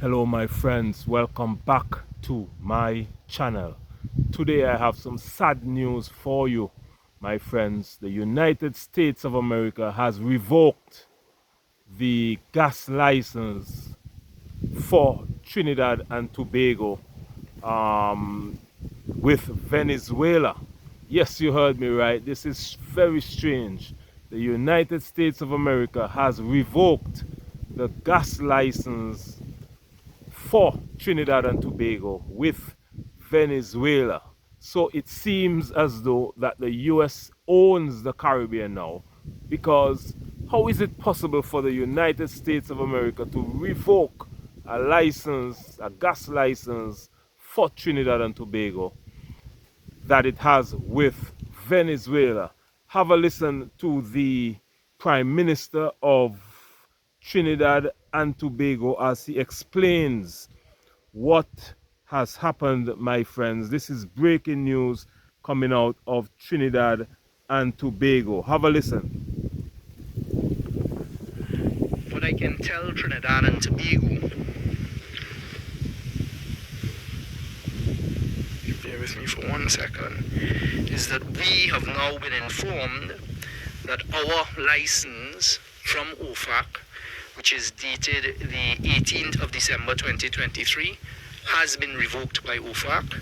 Hello my friends, welcome back to my channel. Today I have some sad news for you, my friends. The United States of America has revoked the gas license for Trinidad and Tobago with Venezuela. Yes, you heard me right. This is very strange. The United States of America has revoked the gas license for Trinidad and Tobago with Venezuela. So it seems as though that the US owns the Caribbean now, because how is it possible for the United States of America to revoke a license, a gas license for Trinidad and Tobago that it has with Venezuela? Have a listen to the Prime Minister of Trinidad and Tobago as he explains what has happened, my friends. This is breaking news coming out of Trinidad and Tobago. Have a listen. What I can tell Trinidad and Tobago, bear with me for 1 second, is that we have now been informed that our license from OFAC, which is dated the 18th of December 2023, has been revoked by OFAC,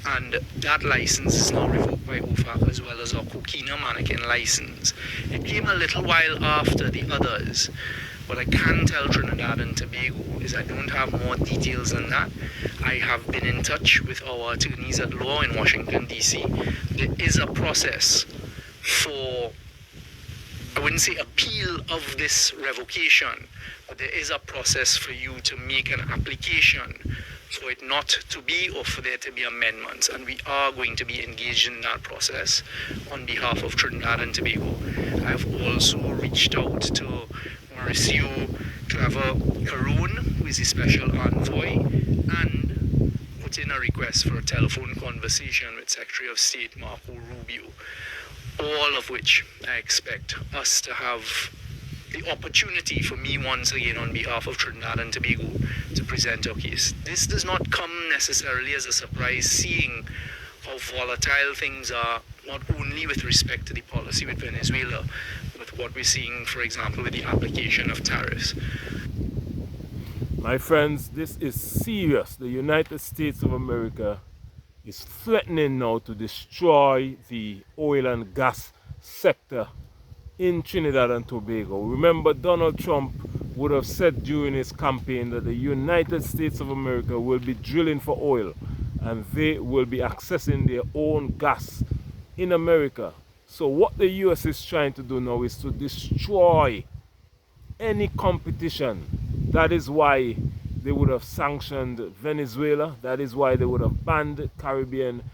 and that license is now revoked by OFAC, as well as our coquina mannequin license. It came a little while after the others. What I can tell Trinidad and Tobago is I don't have more details than that. I have been in touch with our attorneys at law in Washington, D.C. There is a process for, I wouldn't say appeal of this revocation, but there is a process for you to make an application for it not to be, or for there to be amendments, and we are going to be engaged in that process on behalf of Trinidad and Tobago. I have also reached out to Mauricio Caron, who is a special envoy, and put in a request for a telephone conversation with Secretary of State Marco Rubio, all of which I expect us to have the opportunity for me once again on behalf of Trinidad and Tobago to present our case. This does not come necessarily as a surprise, seeing how volatile things are, not only with respect to the policy with Venezuela, but what we're seeing, for example, with the application of tariffs. My friends, this is serious. The United States of America is threatening now to destroy the oil and gas sector in Trinidad and Tobago. Remember, Donald Trump would have said during his campaign that the United States of America will be drilling for oil and they will be accessing their own gas in America. So what the US is trying to do now is to destroy any competition. That is why they would have sanctioned Venezuela. That is why they would have banned Caribbean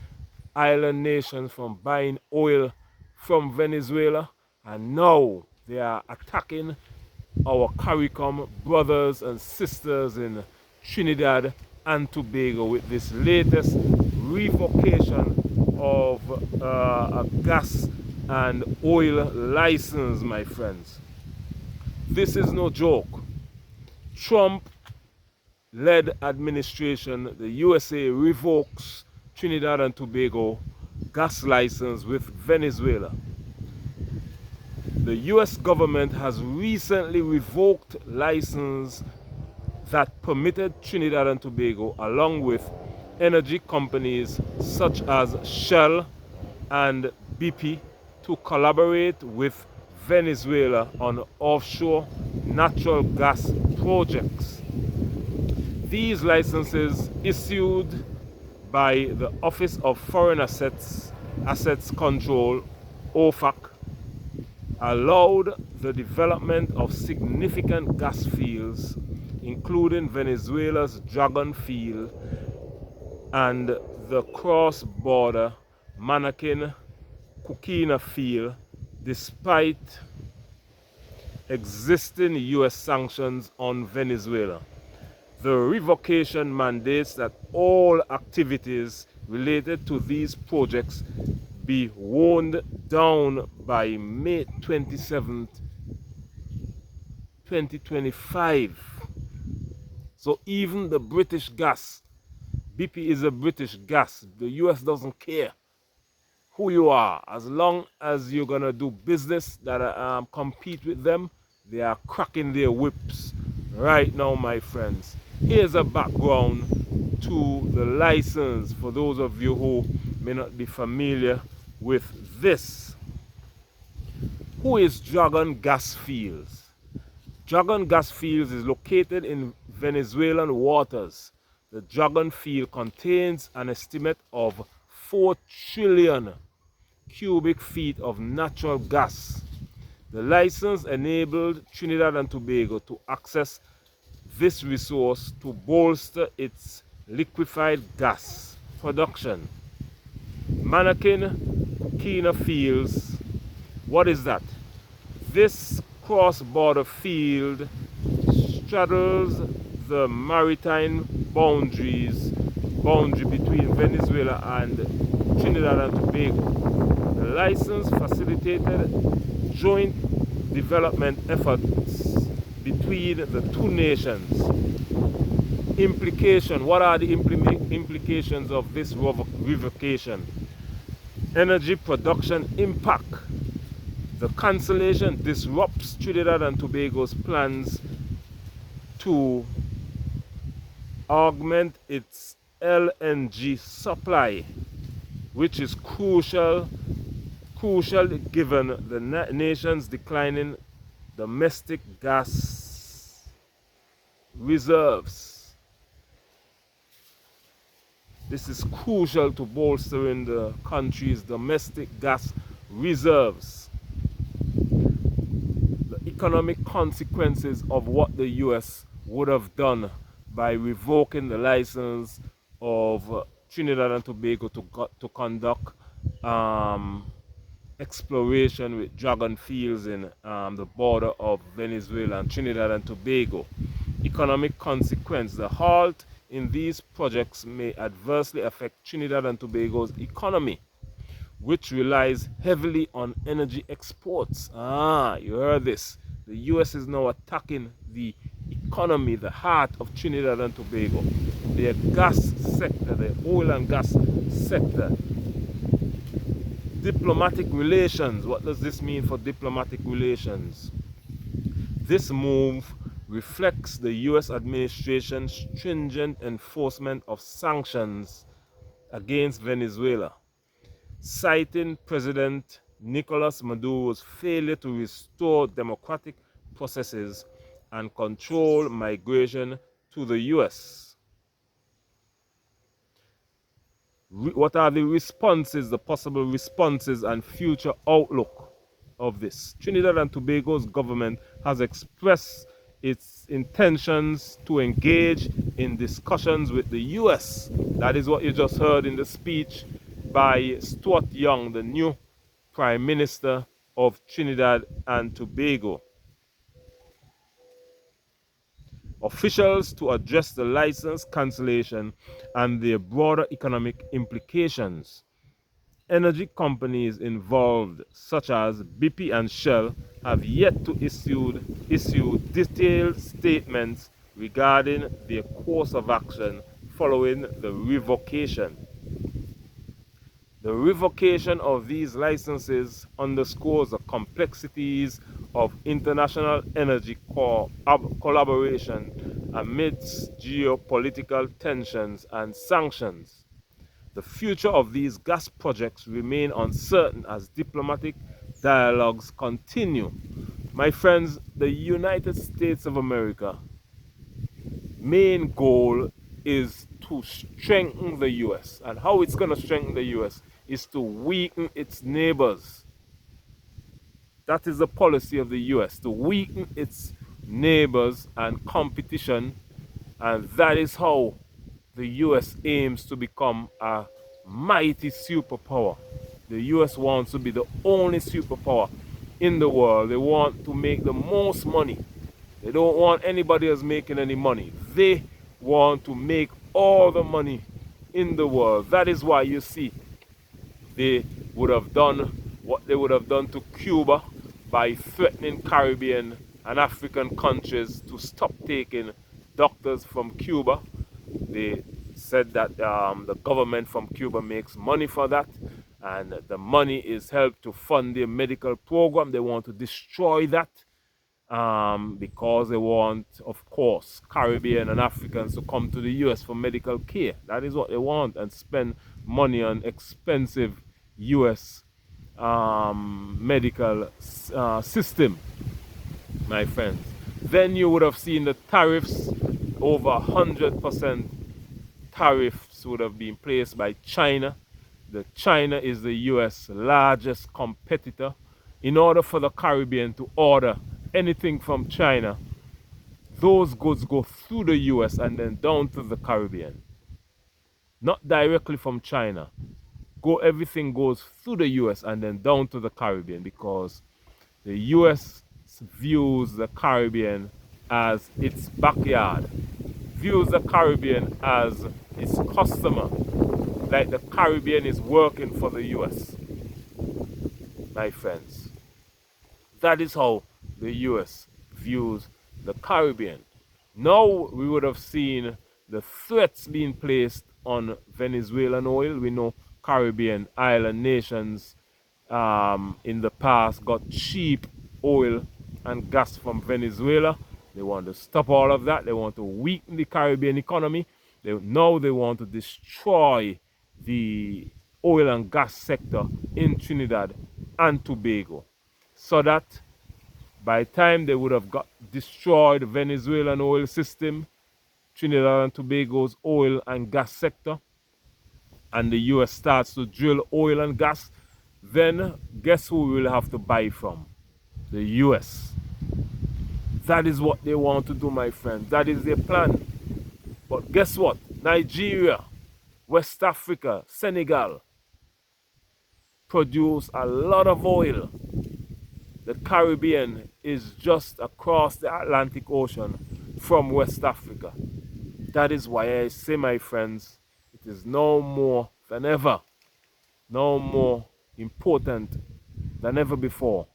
island nations from buying oil from Venezuela. And now they are attacking our CARICOM brothers and sisters in Trinidad and Tobago with this latest revocation of a gas and oil license, my friends. This is no joke. Trump-led administration, the USA revokes Trinidad and Tobago gas license with Venezuela. The US government has recently revoked license that permitted Trinidad and Tobago, along with energy companies such as Shell and BP, to collaborate with Venezuela on offshore natural gas projects. These licenses, issued by the Office of Foreign Assets Control, OFAC, allowed the development of significant gas fields, including Venezuela's Dragon Field and the cross-border Mannequin Coquina Field, despite existing US sanctions on Venezuela. The revocation mandates that all activities related to these projects be wound down by May 27th, 2025. So even the British gas, BP is a British gas. The US doesn't care who you are. As long as you're going to do business that compete with them, they are cracking their whips right now, my friends. Here's a background to the license for those of you who may not be familiar with this. Who is Dragon Gas Fields? Dragon Gas Fields is located in Venezuelan waters. The Dragon Field contains an estimate of 4 trillion cubic feet of natural gas. The license enabled Trinidad and Tobago to access this resource to bolster its liquefied gas production. Mannequin Fields, what is that? This cross-border field straddles the maritime boundary between Venezuela and Trinidad and Tobago. The license facilitated joint development efforts between the two nations. Implication. What are the implications of this revocation? Energy production impact. The cancellation disrupts Trinidad and Tobago's plans to augment its LNG supply, which is crucial given the nation's declining domestic gas reserves. This is crucial to bolstering the country's domestic gas reserves. The economic consequences of what the US would have done by revoking the license of Trinidad and Tobago to conduct exploration with dragon fields in the border of Venezuela and Trinidad and Tobago. Economic consequence. The halt in these projects may adversely affect Trinidad and Tobago's economy, which relies heavily on energy exports. You heard this. The US is now attacking the economy, the heart of Trinidad and Tobago. Their gas sector, the oil and gas sector. Diplomatic relations. What does this mean for diplomatic relations? This move reflects the US administration's stringent enforcement of sanctions against Venezuela, citing President Nicolas Maduro's failure to restore democratic processes and control migration to the US. What are the responses, the possible responses and future outlook of this? Trinidad and Tobago's government has expressed its intentions to engage in discussions with the US. That is what you just heard in the speech by Stuart Young, the new Prime Minister of Trinidad and Tobago. Officials to address the license cancellation and their broader economic implications. Energy companies involved, such as BP and Shell, have yet to issue detailed statements regarding their course of action following the revocation. The revocation of these licenses underscores the complexities of international energy collaboration amidst geopolitical tensions and sanctions. The future of these gas projects remain uncertain as diplomatic dialogues continue. My friends, the United States of America main goal is to strengthen the US. And how it's going to strengthen the US is to weaken its neighbors. That is the policy of the US, to weaken its neighbors and competition. And that is how the US aims to become a mighty superpower. The US wants to be the only superpower in the world. They want to make the most money. They don't want anybody else making any money. They want to make all the money in the world. That is why you see they would have done what they would have done to Cuba by threatening Caribbean and African countries to stop taking doctors from Cuba. They said that the government from Cuba makes money for that, and the money is helped to fund their medical program. They want to destroy that because they want, of course, Caribbean and Africans to come to the US for medical care. That is what they want, and spend money on expensive US medical system, my friends. Then you would have seen the tariffs. Over 100% tariffs would have been placed by China. China is the US largest competitor. In order for the Caribbean to order anything from China, those goods go through the US and then down to the Caribbean. Not directly from China. Everything goes through the US and then down to the Caribbean, because the US views the Caribbean as its backyard, views the Caribbean as its customer, like the Caribbean is working for the US. My friends, that is how the US views the Caribbean. Now we would have seen the threats being placed on Venezuelan oil. We know Caribbean island nations in the past got cheap oil and gas from Venezuela. They want to stop all of that. They want to weaken the Caribbean economy. Now they want to destroy the oil and gas sector in Trinidad and Tobago, so that by the time they would have destroyed the Venezuelan oil system, Trinidad and Tobago's oil and gas sector, and the US starts to drill oil and gas, then guess who we will have to buy from? The US. That is what they want to do, my friends. That is their plan. But guess what? Nigeria, West Africa, Senegal produce a lot of oil. The Caribbean is just across the Atlantic Ocean from West Africa. That is why I say, my friends, it is no more than ever, no more important than ever before,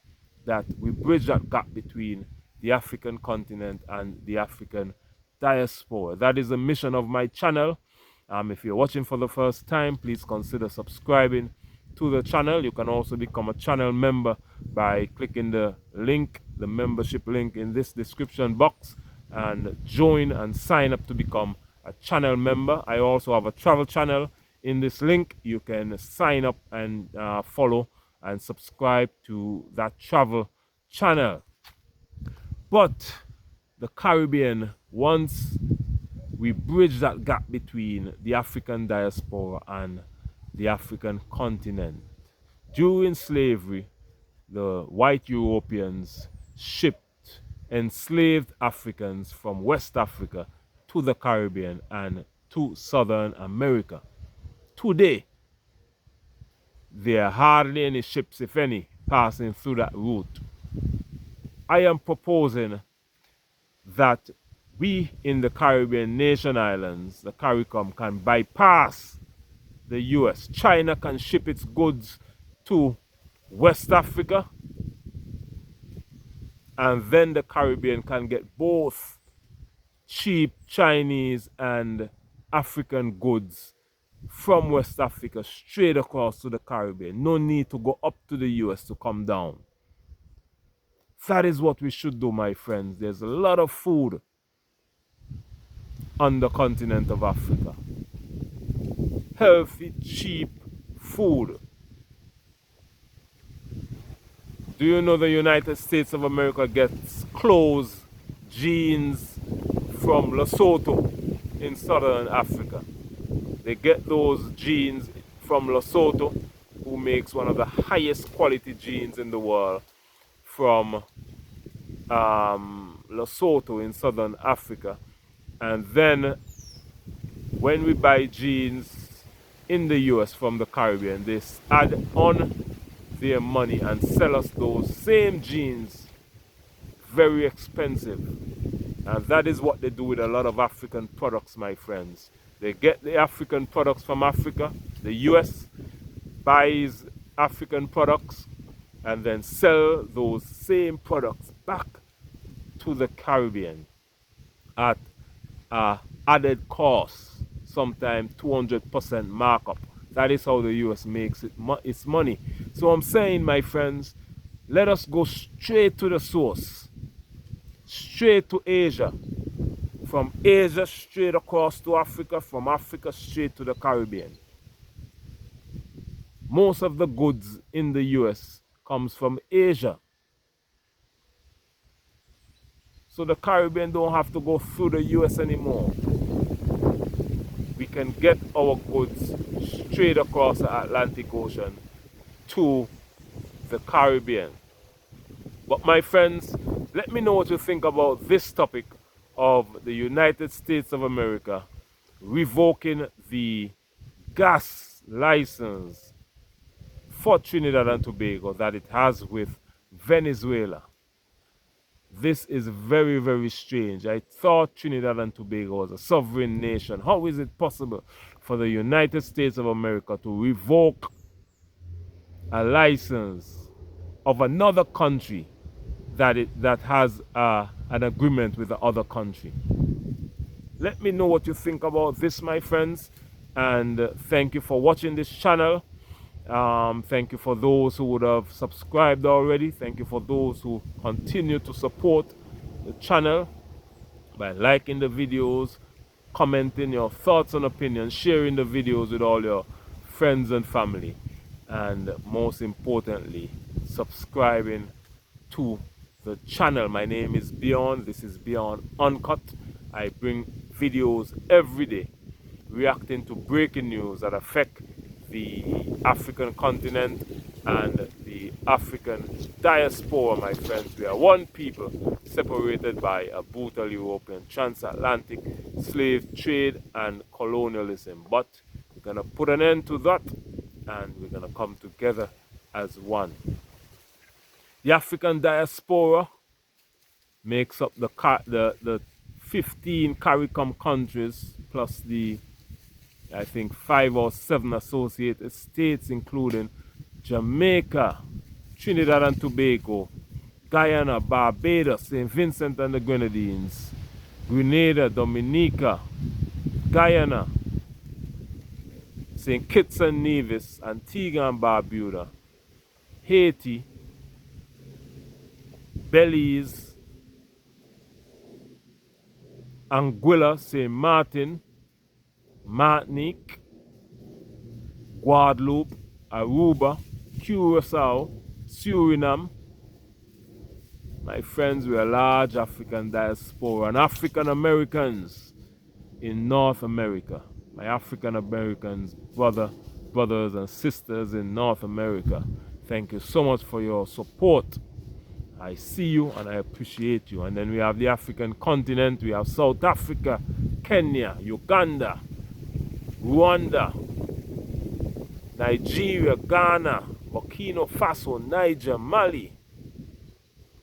that we bridge that gap between the African continent and the African diaspora. That is the mission of my channel. If you're watching for the first time, please consider subscribing to the channel. You can also become a channel member by clicking the link, the membership link in this description box, and join and sign up to become a channel member. I also have a travel channel in this link. You can sign up and follow and subscribe to that travel channel. But the Caribbean, once we bridge that gap between the African diaspora and the African continent, during slavery, the white Europeans shipped enslaved Africans from West Africa to the Caribbean and to Southern America. Today, there are hardly any ships, if any, passing through that route. I am proposing that we in the Caribbean nation islands, the CARICOM, can bypass the US. China can ship its goods to West Africa, and then the Caribbean can get both cheap Chinese and African goods from West Africa straight across to the Caribbean. No need to go up to the US to come down. That is what we should do, my friends. There's a lot of food on the continent of Africa. Healthy, cheap food. Do you know the United States of America gets clothes, jeans from Lesotho in Southern Africa? They get those jeans from Lesotho, who makes one of the highest quality jeans in the world, from Lesotho in Southern Africa. And then when we buy jeans in the US from the Caribbean, they add on their money and sell us those same jeans very expensive. And that is what they do with a lot of African products, my friends. They get the African products from Africa. The US buys African products and then sell those same products back to the Caribbean at added cost, sometimes 200% markup. That is how the US makes its money. So I'm saying, my friends, let us go straight to the source, straight to Asia. From Asia straight across to Africa, from Africa straight to the Caribbean. Most of the goods in the US comes from Asia. So the Caribbean don't have to go through the US anymore. We can get our goods straight across the Atlantic Ocean to the Caribbean. But my friends, let me know what you think about this topic of the United States of America revoking the gas license for Trinidad and Tobago that it has with Venezuela. This is very, very strange. I thought Trinidad and Tobago was a sovereign nation. How is it possible for the United States of America to revoke a license of another country that has an agreement with the other country? Let me know what you think about this, my friends, and thank you for watching this channel. Thank you for those who would have subscribed already. Thank you for those who continue to support the channel by liking the videos, commenting your thoughts and opinions, sharing the videos with all your friends and family, and most importantly, subscribing to the channel. My name is Beyond. This is Beyond Uncut. I bring videos every day reacting to breaking news that affect the African continent and the African diaspora, my friends. We are one people separated by a brutal European transatlantic slave trade and colonialism. But we're going to put an end to that, and we're going to come together as one. The African diaspora makes up the 15 CARICOM countries plus the, I think, 5 or 7 associated states, including Jamaica, Trinidad and Tobago, Guyana, Barbados, St. Vincent and the Grenadines, Grenada, Dominica, Guyana, St. Kitts and Nevis, Antigua and Barbuda, Haiti, Belize, Anguilla, St. Martin, Martinique, Guadeloupe, Aruba, Curacao, Suriname. My friends, we are a large African diaspora and African Americans in North America. My African Americans, brothers and sisters in North America, thank you so much for your support. I see you and I appreciate you. And then we have the African continent. We have South Africa, Kenya, Uganda, Rwanda, Nigeria, Ghana, Burkina Faso, Niger, Mali,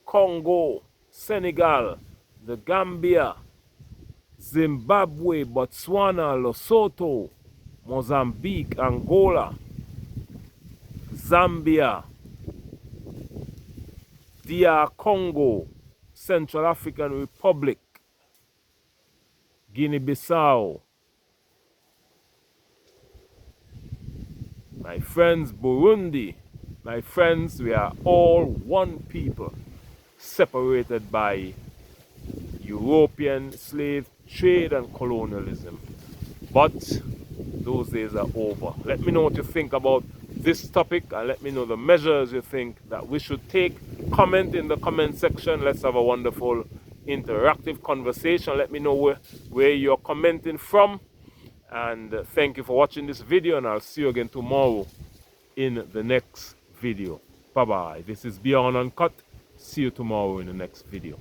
Congo, Senegal, the Gambia, Zimbabwe, Botswana, Lesotho, Mozambique, Angola, Zambia, DR Congo, Central African Republic, Guinea-Bissau. My friends, Burundi. My friends, we are all one people, separated by European slave trade and colonialism. But those days are over. Let me know what you think about this topic, and let me know the measures you think that we should take. Comment in the comment section. Let's have a wonderful interactive conversation. Let me know where you're commenting from. And thank you for watching this video, and I'll see you again tomorrow in the next video. Bye bye. This is Beyond Uncut. See you tomorrow in the next video.